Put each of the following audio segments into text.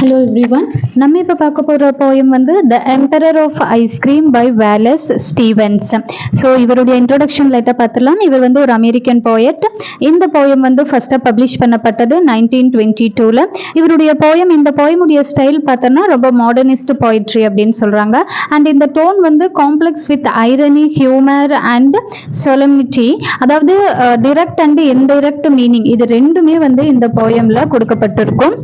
Hello everyone. நம்ம இப்போ பார்க்க போகிற போயம் வந்து the emperor of ice cream by Wallace Stevens. So இவருடைய இன்ட்ரோடக்ஷன் லைட்டாக பார்த்துலாம். இவர் வந்து ஒரு அமெரிக்கன் போயட். இந்த போயம் வந்து ஃபர்ஸ்ட்டாக பப்ளிஷ் பண்ணப்பட்டது 1922. இவருடைய போயம், இந்த போயமுடைய ஸ்டைல் பார்த்தோன்னா ரொம்ப மாடர்னிஸ்ட் போயிட்ரி அப்படின்னு சொல்கிறாங்க. அண்ட் இந்த டோன் வந்து complex with irony, humour and solemnity, அதாவது டிரெக்ட் அண்ட் இன்டைரக்ட் மீனிங், இது ரெண்டுமே வந்து இந்த போயமில் கொடுக்கப்பட்டிருக்கும்.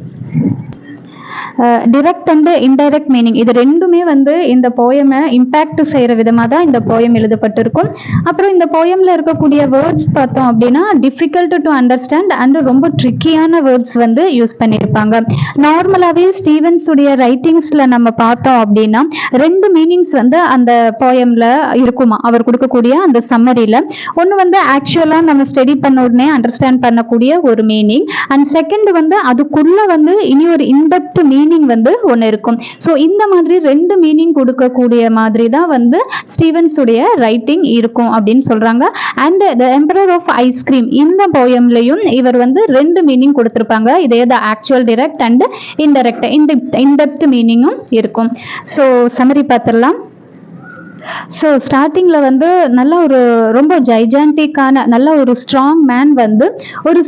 டிரெக்ட் அண்ட் இன்டைரக்ட் மீனிங், இது ரெண்டுமே வந்து இந்த போயமை இம்பேக்ட் செய்கிற விதமாக தான் இந்த போயம் எழுதப்பட்டிருக்கும். அப்புறம் இந்த போயமில் இருக்கக்கூடிய வேர்ட்ஸ் பார்த்தோம் அப்படின்னா டிஃபிகல்ட் டு அண்டர்ஸ்டாண்ட் அண்ட் ரொம்ப ட்ரிக்கியான வேர்ட்ஸ் வந்து யூஸ் பண்ணியிருப்பாங்க. நார்மலாகவே ஸ்டீவன்ஸ் உடைய ரைட்டிங்ஸில் நம்ம பார்த்தோம் அப்படின்னா ரெண்டு மீனிங்ஸ் வந்து அந்த போயமில் இருக்குமா, அவர் கொடுக்கக்கூடிய அந்த சம்மரியில். ஒன்று வந்து ஆக்சுவலாக நம்ம ஸ்டடி பண்ண உடனே அண்டர்ஸ்டாண்ட் பண்ணக்கூடிய ஒரு மீனிங், அண்ட் செகண்ட் வந்து அதுக்குள்ளே வந்து இனி ஒரு இன்டெப்த் மீனிங் வந்து ஒன்று இருக்கும். ஸோ இந்த மாதிரி ரெண்டு மீனிங் கொடுக்கக்கூடிய மாதிரி தான் வந்து ஸ்டீவன்ஸ் உடைய ரைட்டிங் இருக்கும் அப்படின்னு சொல்றாங்க. And the emperor of ice cream, இந்த போயம்லையும் இவர் வந்து ரெண்டு மீனிங் கொடுத்திருப்பாங்க. இதே the actual, direct and indirect, indepth மீனிங்கும் இருக்கும். ஸோ சம்மரி பார்த்துடலாம். ஸோ ஸ்டார்டிங்கில் வந்து நல்ல ஒரு ரொம்ப ஜைஜான்டிக்கான நல்ல ஒரு ஸ்ட்ராங் மேன் வந்து ஒரு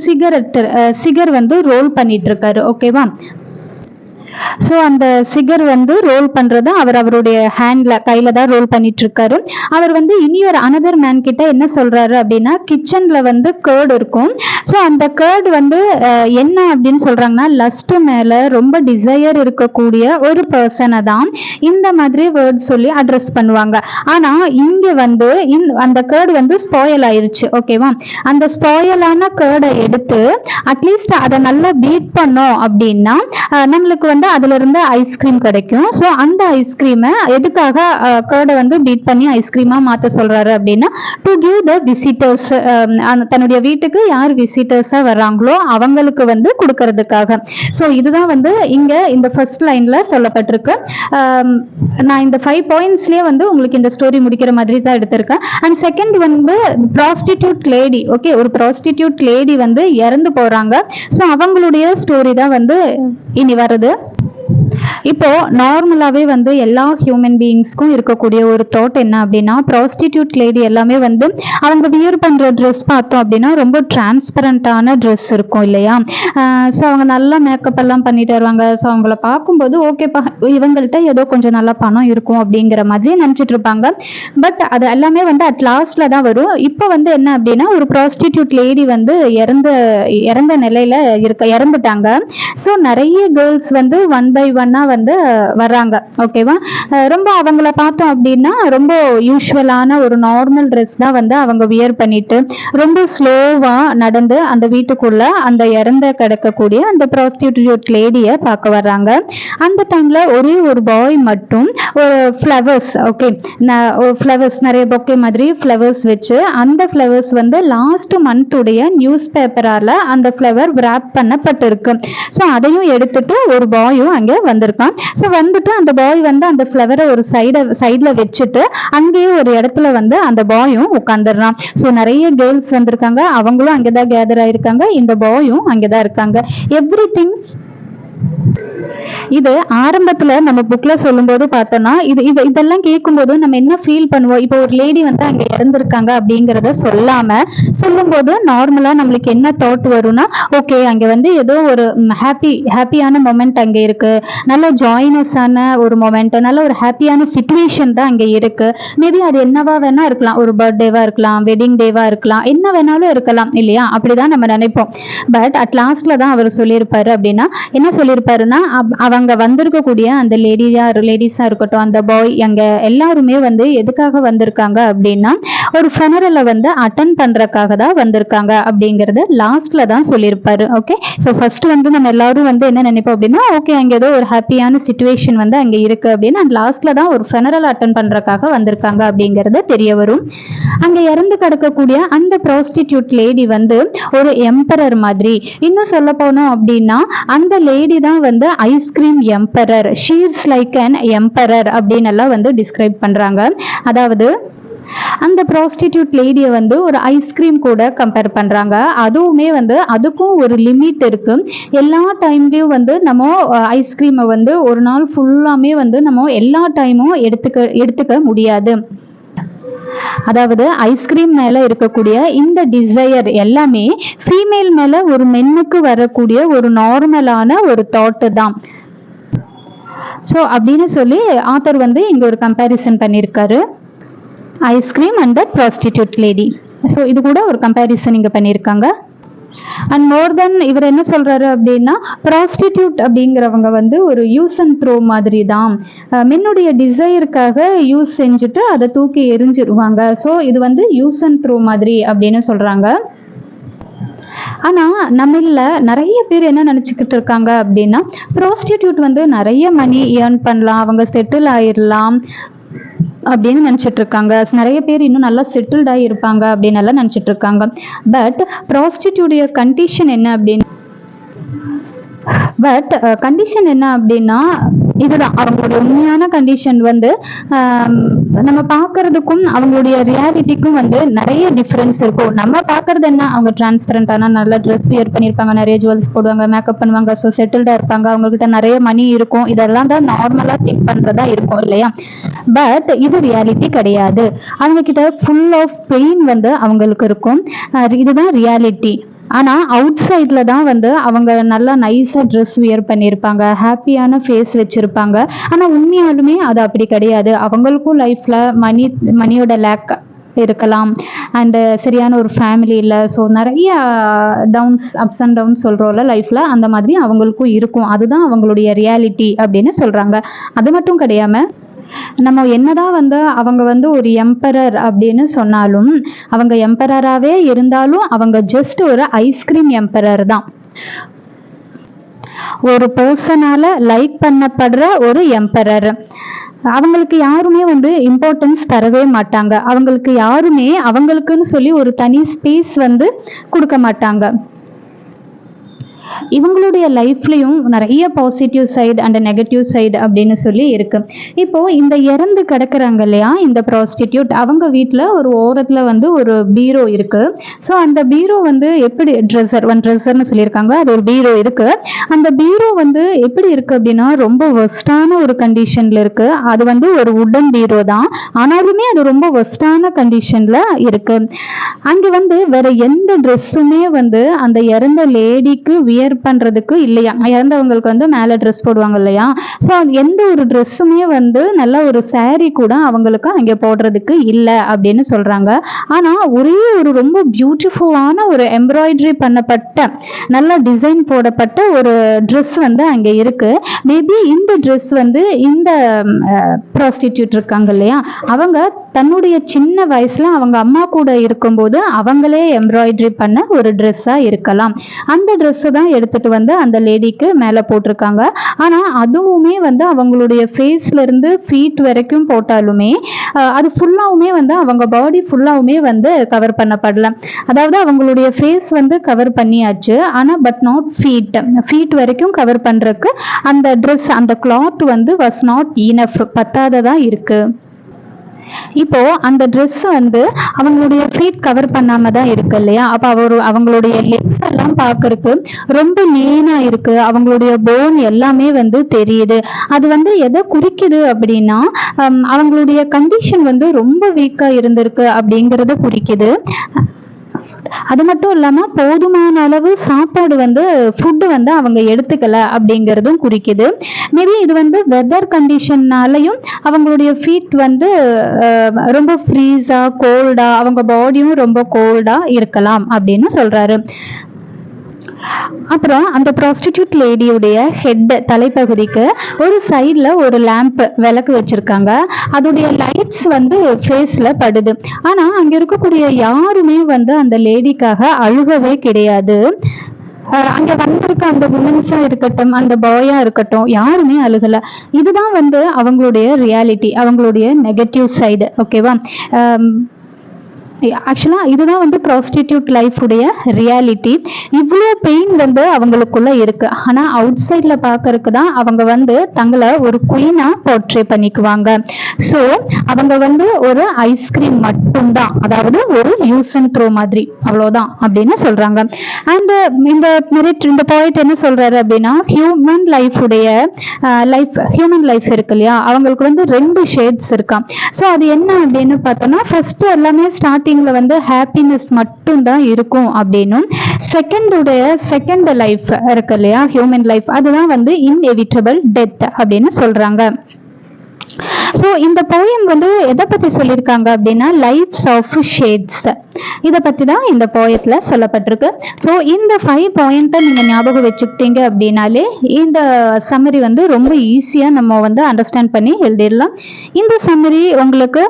சிகர் வந்து ரோல் பண்ணிட்டு இருக்காரு. ஓகேவா? ஸோ அந்த சிகர் வந்து ரோல் பண்ணுறது அவருடைய ஹேண்டில், கையில் தான் ரோல் பண்ணிட்டு இருக்காரு. அவர் வந்து இனி ஒரு அனதர் மேன் கிட்ட என்ன சொல்றாரு அப்படின்னா, கிச்சனில் வந்து கேர்டு இருக்கும். ஸோ அந்த கேர்டு வந்து என்ன அப்படின்னு சொல்றாங்கன்னா, லஸ்ட் மேலே ரொம்ப டிசையர் இருக்கக்கூடிய ஒரு பர்சனை தான் இந்த மாதிரி வேர்ட் சொல்லி அட்ரஸ் பண்ணுவாங்க. ஆனால் இங்கே வந்து அந்த கேர்டு வந்து ஸ்பாயில் ஆயிருச்சு. ஓகேவா? அந்த ஸ்பாயிலான கேர்டை எடுத்து அட்லீஸ்ட் அதை நல்லா பீட் பண்ணோம் அப்படின்னா நம்மளுக்கு வந்து அதுல இருந்து ஐஸ்கிரீம் கிடைக்கும். ஸோ அந்த ஐஸ்கிரீமை எதுக்காக கேர்டை வந்து பீட் பண்ணி ஐஸ்கிரீமா மாற்ற சொல்றாரு அப்படின்னா, டு கிவ் த விசிட்டர்ஸ், தன்னுடைய வீட்டுக்கு யார் விசிட்டர்ஸா வர்றாங்களோ அவங்களுக்கு வந்து கொடுக்கறதுக்காக. ஸோ இதுதான் வந்து இங்க இந்த ஃபர்ஸ்ட் லைன்ல சொல்லப்பட்டிருக்கு. நான் இந்த 5 பாயிண்ட்ஸ்லயே வந்து உங்களுக்கு இந்த ஸ்டோரி முடிக்கிற மாதிரி தான் எடுத்திருக்கேன். அண்ட் செகண்ட் வந்து ப்ராஸ்டிடியூட் லேடி. ஓகே, ஒரு ப்ராஸ்டிடியூட் லேடி வந்து இறந்து போறாங்க. ஸோ அவங்களுடைய ஸ்டோரி தான் வந்து இனி வருது. இப்போ நார்மலாவே வந்து எல்லா ஹியூமன் பீயிங்ஸ்க்கும் இருக்கக்கூடிய ஒரு தாட் என்ன அப்படின்னா, ப்ராஸ்டிடியூட் லேடி எல்லாமே வந்து அவங்க வியர் பண்ற ட்ரெஸ் பார்த்தோம் அப்படின்னா ரொம்ப டிரான்ஸ்பரண்டான ட்ரெஸ் இருக்கும் இல்லையா? ஸோ அவங்க நல்லா மேக்கப் எல்லாம் பண்ணிட்டு வருவாங்க. ஸோ அவங்கள பார்க்கும்போது ஓகேப்பா, இவங்கள்ட்ட ஏதோ கொஞ்சம் நல்லா பணம் இருக்கும் அப்படிங்கிற மாதிரி நினச்சிட்டு இருப்பாங்க. பட் அது எல்லாமே வந்து அட் லாஸ்ட்ல தான் வரும். இப்போ வந்து என்ன அப்படின்னா, ஒரு ப்ராஸ்டிடியூட் லேடி வந்து இறந்த நிலையில இறந்துட்டாங்க. ஸோ நிறைய கேர்ள்ஸ் வந்து ஒன் பை ஒன்னா வந்து வர்றாங்க. ஓகேவா? ரொம்ப அவங்கள பார்த்தோம் அப்படின்னா ரொம்ப யூஸ்வலான ஒரு நார்மல் ட்ரெஸ் தான் வந்து அவங்க வியர் பண்ணிட்டு ரொம்ப ஸ்லோவா நடந்து அந்த வீட்டுக்குள்ள அந்த இறந்த கிடக்கக்கூடிய அந்த ப்ராஸ்டிடியூட் லேடியை பார்க்க வர்றாங்க. அந்த டைம்ல ஒரே ஒரு பாய் மட்டும் ஒரு ஃப்ளவர்ஸ், ஓகே, ஃப்ளவர்ஸ் நிறைய பொக்கே மாதிரி ஃப்ளவர்ஸ் வச்சு, அந்த ஃப்ளவர்ஸ் வந்து லாஸ்ட் மந்த் உடைய நியூஸ் பேப்பரால அந்த ஃப்ளவர் விராப் பண்ணப்பட்டிருக்கு. ஸோ அதையும் எடுத்துட்டு ஒரு பாயும் அங்கே வந்திருக்கான். ஸோ வந்துட்டு அந்த பாய் வந்து அந்த ஃப்ளவரை ஒரு சைடில் வச்சுட்டு அங்கேயே ஒரு இடத்துல வந்து அந்த பாயும் உட்காந்துடுறான். ஸோ நிறைய கேர்ள்ஸ் வந்திருக்காங்க, அவங்களும் அங்கேதான் கேதர் ஆயிருக்காங்க, இந்த பாயும் அங்கேதான் இருக்காங்க. எவ்ரிதிங் இது ஆரம்பத்துல நம்ம புக்ல சொல்லும் போது பார்த்தோம்னா இதெல்லாம் கேட்கும்போது நம்ம என்ன ஃபீல் பண்ணுவோம்? இப்போ ஒரு லேடி வந்து அங்க இறந்துருக்காங்க அப்படிங்கிறத சொல்லும் போது நார்மலா நம்மளுக்கு என்ன தாட் வரும்னா, ஓகே அங்க வந்து ஏதோ ஒரு ஹாப்பியான மொமெண்ட் அங்க இருக்கு, நல்ல ஜாயினஸான ஒரு மொமெண்ட், நல்ல ஒரு ஹாப்பியான சிச்சுவேஷன் தான் அங்க இருக்கு. மேபி அது என்னவா வேணா இருக்கலாம், ஒரு பர்த்டேவா இருக்கலாம், வெட்டிங் டேவா இருக்கலாம், என்ன வேணாலும் இருக்கலாம் இல்லையா? அப்படிதான் நம்ம நினைப்போம். பட் அட் லாஸ்ட்ல தான் அவர் சொல்லியிருப்பாரு அப்படின்னா, என்ன சொல்லியிருப்பாருன்னா, அவங்க வந்திருக்கக்கூடிய அந்த லேடிஸா இருக்கட்டும், அந்த பாய், அங்க எல்லாருமே வந்து எதுக்காக வந்திருக்காங்க அப்படின்னா ஒரு ஃபெனரலை வந்து அட்டென்ட் பண்றதுக்காக தான் வந்திருக்காங்க அப்படிங்கறது லாஸ்ட்ல தான் சொல்லியிருப்பாரு. ஓகே, ஸோ ஃபர்ஸ்ட் வந்து நம்ம எல்லாரும் வந்து என்ன நினைப்போம் அப்படின்னா, ஓகே அங்க ஏதோ ஒரு ஹாப்பியான சிச்சுவேஷன் வந்து அங்க இருக்கு அப்படின்னு, அண்ட் லாஸ்ட்ல தான் ஒரு ஃபெனரல் அட்டென்ட் பண்றதுக்காக வந்திருக்காங்க அப்படிங்கறது தெரிய வரும். அங்க இறந்து கிடக்கக்கூடிய அந்த ப்ராஸ்டிடியூட் லேடி வந்து ஒரு எம்பரர் மாதிரி. இன்னும் சொல்ல போனோம் அப்படின்னா அந்த லேடி தான் வந்து ice cream emperor, she is like an emperor அப்படின்னு எல்லாம் வந்து டிஸ்கிரைப் பண்றாங்க. அதாவது அந்த ப்ராஸ்டிடியூட் லேடியை வந்து ஒரு ஐஸ்கிரீம் கூட கம்பேர் பண்றாங்க. அதுவுமே வந்து அதுக்கும் ஒரு லிமிட் இருக்கு. எல்லா டைம்லயும் வந்து நம்ம ஐஸ்கிரீமை வந்து ஒரு நாள் ஃபுல்லாமே வந்து நம்ம எல்லா டைமும் எடுத்துக்க முடியாது. அதாவது ஐஸ்கிரீம் மேல இருக்கக்கூடிய இந்த டிசையர் எல்லாமே ஃபீமேல் மேல ஒரு மென்னுக்கு வரக்கூடிய ஒரு நார்மலான ஒரு தாட் தான். ஸோ அப்படின்னு சொல்லி ஆத்தர் வந்து இங்க ஒரு கம்பேரிசன் பண்ணியிருக்காரு, ice cream and the prostitute lady. So இது கூட ஒரு கம்பேரிசன் இங்க பண்ணியிருக்காங்க. அண்ட் மோர் தென் இவர் என்ன சொல்றாரு அப்படின்னா, ப்ராஸ்டிடியூட் அப்படிங்கிறவங்க வந்து ஒரு யூஸ் அண்ட் த்ரோ மாதிரி தான். மென்னுடைய டிசைருக்காக யூஸ் செஞ்சுட்டு அதை தூக்கி எரிஞ்சிருவாங்க. ஸோ இது வந்து யூஸ் அண்ட் த்ரோ மாதிரி அப்படின்னு சொல்றாங்க. ஆனா நம்மள நிறைய பேர் என்ன நினைச்சுக்கிட்டு இருக்காங்க அப்படின்னா, ப்ராஸ்டிடியூட் வந்து நிறைய மணி ஏர்ன் பண்ணலாம், அவங்க செட்டில் ஆயிடலாம் அப்படின்னு நினைச்சிட்டு இருக்காங்க. நிறைய பேர் இன்னும் நல்லா செட்டில்டா இருப்பாங்க அப்படின்னு எல்லாம் நினைச்சிட்டு இருக்காங்க. பட் ப்ராஸ்டிடியூட் கண்டிஷன் என்ன அப்படின்னு கண்டிஷன் என்ன அப்படின்னா இதுதான் அவங்களுடைய உண்மையான கண்டிஷன். வந்து நம்ம பார்க்கறதுக்கும் அவங்களுடைய ரியாலிட்டிக்கும் வந்து நிறைய டிஃபரன்ஸ் இருக்கும். நம்ம பார்க்கறது என்ன, அவங்க டிரான்ஸ்பரண்டான நல்ல ட்ரெஸ் வியர் பண்ணியிருப்பாங்க, நிறைய ஜுவல்ஸ் போடுவாங்க, மேக்கப் பண்ணுவாங்க, ஸோ செட்டில்டா இருப்பாங்க, அவங்ககிட்ட நிறைய மணி இருக்கும், இதெல்லாம் தான் நார்மலா திங்க் பண்றதா இருக்கும் இல்லையா? பட் இது ரியாலிட்டி கிடையாது. அவங்க கிட்ட ஃபுல் ஆஃப் பெயின் வந்து அவங்களுக்கு இருக்கும். இதுதான் ரியாலிட்டி. ஆனா அவுட் சைட்ல தான் வந்து அவங்க நல்லா நைஸா ட்ரெஸ் வியர் பண்ணியிருப்பாங்க, ஹாப்பியான ஃபேஸ் வச்சிருப்பாங்க. ஆனா உண்மையாலுமே அது அப்படி கிடையாது. அவங்களுக்கும் லைஃப்ல மணியோட லேக் இருக்கலாம், அண்டு சரியான ஒரு ஃபேமிலி இல்லை. ஸோ நிறைய டவுன்ஸ், அப்ஸ் அண்ட் டவுன்ஸ் சொல்கிறோம்ல லைஃப்பில், அந்த மாதிரி அவங்களுக்கும் இருக்கும். அதுதான் அவங்களுடைய ரியாலிட்டி அப்படின்னு சொல்கிறாங்க. அது மட்டும் கிடையாமல் நம்ம என்னதான் வந்து அவங்க வந்து ஒரு எம்பரர் அப்படின்னு சொன்னாலும், அவங்க எம்பரராகவே இருந்தாலும் அவங்க ஜஸ்ட் ஒரு ஐஸ்கிரீம் எம்பரர் தான். ஒரு பர்சனால லைக் பண்ணப்படுற ஒரு எம்பரர். அவங்களுக்கு யாருமே வந்து இம்பார்ட்டன்ஸ் தரவே மாட்டாங்க. அவங்களுக்கு யாருமே அவங்களுக்குன்னு சொல்லி ஒரு தனி ஸ்பேஸ் வந்து கொடுக்க மாட்டாங்க. இவங்களுடைய லைஃப்லயும் நிறைய positive side and negative side அப்படின்னு சொல்லி இருக்கு. இப்போ இந்த இறந்து கிடக்குறாங்க இல்லையா இந்த ப்ராஸ்டிடியூட், அவங்க வீட்டில் ஒரு ஓரத்தில் வந்து ஒரு பீரோ இருக்கு. ஸோ அந்த பீரோ வந்து எப்படி ட்ரெஸ்ஸர்னு சொல்லியிருக்காங்க, அது ஒரு பீரோ இருக்கு. அந்த பீரோ வந்து எப்படி இருக்கு அப்படின்னா ரொம்ப ஒஸ்டான ஒரு கண்டிஷன்ல இருக்கு. அது வந்து ஒரு உடன் பீரோ தான், ஆனாலுமே அது ரொம்ப ஒஸ்டான கண்டிஷன்ல இருக்கு. அங்க வந்து வேற எந்த ட்ரெஸ்ஸுமே வந்து அந்த இறந்த லேடிக்கு வியர் பண்றதுக்கு இல்லையா. இறந்தவங்களுக்கு வந்து மேல ட்ரெஸ் போடுவாங்க இல்லையா, ஸோ எந்த ஒரு ட்ரெஸ்ஸுமே வந்து நல்ல ஒரு சாரி கூட அவங்களுக்கு அங்கே போடுறதுக்கு இல்லை அப்படின்னு சொல்றாங்க. ஆனா ஒரே ஒரு ரொம்ப பியூட்டிஃபுல்லான ஒரு எம்ப்ராய்டரி பண்ணப்பட்ட நல்ல டிசைன் போடப்பட்ட ஒரு ட்ரெஸ் வந்து அங்கே இருக்கு. மேபி இந்த ட்ரெஸ் வந்து இந்த ப்ராஸ்டிடியூட் இருக்காங்க இல்லையா, அவங்க தன்னுடைய சின்ன வயசுல அவங்க அம்மா கூட இருக்கும்போது அவங்களே எம்ப்ராய்டரி பண்ண ஒரு ட்ரெஸ்ஸா இருக்கலாம். அந்த ட்ரெஸ்ஸை தான் எடுத்துட்டு வந்து அந்த லேடிக்கு மேலே போட்டிருக்காங்க. ஆனா அதுவுமே வந்து அவங்களுடைய ஃபேஸ்ல இருந்து ஃபீட் வரைக்கும் போட்டாலுமே அது ஃபுல்லாவுமே வந்து அவங்க பாடி ஃபுல்லாவுமே வந்து கவர் பண்ணப்படல. அதாவது அவங்களுடைய ஃபேஸ் வந்து கவர் பண்ணியாச்சு, ஆனா பட் நாட் ஃபீட் வரைக்கும் கவர் பண்றதுக்கு அந்த ட்ரெஸ், அந்த கிளாத் வந்து வாஸ் நாட் இனஃப், பத்தாததா இருக்கு. இப்போ அந்த ட்ரெஸ் வந்து அவங்களுடைய ஃபீட் கவர் பண்ணாம தான் இருக்கு இல்லையா. அப்ப அவங்களுடைய லெக்ஸ் எல்லாம் பார்க்கறதுக்கு ரொம்ப லீனா இருக்கு, அவங்களுடைய போன் எல்லாமே வந்து தெரியுது. அது வந்து எதை குறிக்குது அப்படின்னா அவங்களுடைய கண்டிஷன் வந்து ரொம்ப வீக்கா இருந்திருக்கு அப்படிங்கறத குறிக்குது. அது மட்டும் இல்லாம போதுமான அளவு சாப்பாடு வந்து ஃபுட்டு வந்து அவங்க எடுத்துக்கல அப்படிங்கிறதும் குறிக்குது. மேபி இது வந்து வெதர் கண்டிஷன்னாலையும் அவங்களுடைய ஃபீட் வந்து ரொம்ப ஃப்ரீஸா கோல்டா, அவங்க பாடியும் ரொம்ப கோல்டா இருக்கலாம் அப்படின்னு சொல்றாரு. அப்புறம் அந்த ப்ராஸ்டிடியூட் லேடியுடைய ஹெட் தலைப்பகுதிக்கு ஒரு சைட்ல ஒரு லேம்ப் விளக்கு வச்சிருக்காங்க. அதோடைய லைட்ஸ் வந்து ஃபேஸ்ல படுது. ஆனா அங்க இருக்கக்கூடிய யாருமே வந்து அந்த லேடிக்காக அழுகவே கிடையாது. அங்க வந்திருக்க அந்த விமன்ஸா இருக்கட்டும், அந்த பாயா இருக்கட்டும், யாருமே அழுகல. இதுதான் வந்து அவங்களுடைய ரியாலிட்டி, அவங்களுடைய நெகட்டிவ் சைடு. ஓகேவா? ஆக்சுவலாக இதுதான் வந்து ப்ராஸ்டிடியூட் லைஃபுடைய ரியாலிட்டி. இவ்வளோ பெயின் வந்து அவங்களுக்குள்ள இருக்கு. ஆனால் அவுட் சைடில் பார்க்கறதுக்கு தான் அவங்க வந்து தங்களை ஒரு குயினாக போர்ட்ரே பண்ணிக்குவாங்க. ஸோ அவங்க வந்து ஒரு ஐஸ்கிரீம் மட்டும்தான், அதாவது ஒரு யூஸ் அண்ட் த்ரோ மாதிரி, அவ்வளோதான் அப்படின்னு சொல்றாங்க. அண்ட் இந்த பாயிண்ட் என்ன சொல்றாரு அப்படின்னா, ஹியூமன் லைஃப் இருக்கு இல்லையா, அவங்களுக்கு வந்து 2 ஷேட்ஸ் இருக்காம். ஸோ அது என்ன அப்படின்னு பார்த்தோம்னா, ஃபர்ஸ்ட் எல்லாமே ஸ்டார்டிங்ல வந்து ஹாப்பினஸ் மட்டும்தான் இருக்கும் அப்படின்னும், செகண்ட் லைஃப் இருக்கு இல்லையா, ஹியூமன் லைஃப், அதுதான் வந்து இன்எவிட்டபிள் டெத் அப்படின்னு சொல்றாங்க. ஸோ இந்த போயம் வந்து எதை பத்தி சொல்லியிருக்காங்க அப்படின்னா, லைஃப்ஸ் ஆஃப் ஷேட்ஸ், இதை பத்தி தான் இந்த போயத்துல சொல்லப்பட்டிருக்கு. ஸோ இந்த 5 பாயிண்ட்டை நீங்க ஞாபகம் வச்சுக்கிட்டீங்க அப்படின்னாலே இந்த சம்மரி வந்து ரொம்ப ஈஸியா நம்ம வந்து அண்டர்ஸ்டாண்ட் பண்ணி எழுதிடலாம். இந்த சம்மரி உங்களுக்கு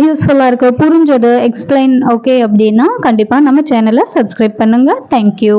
யூஸ்ஃபுல்லா இருக்கு, புரிஞ்சது, எக்ஸ்பிளைன் ஓகே அப்படின்னா கண்டிப்பா நம்ம சேனலை சப்ஸ்கிரைப் பண்ணுங்க. தேங்க்யூ.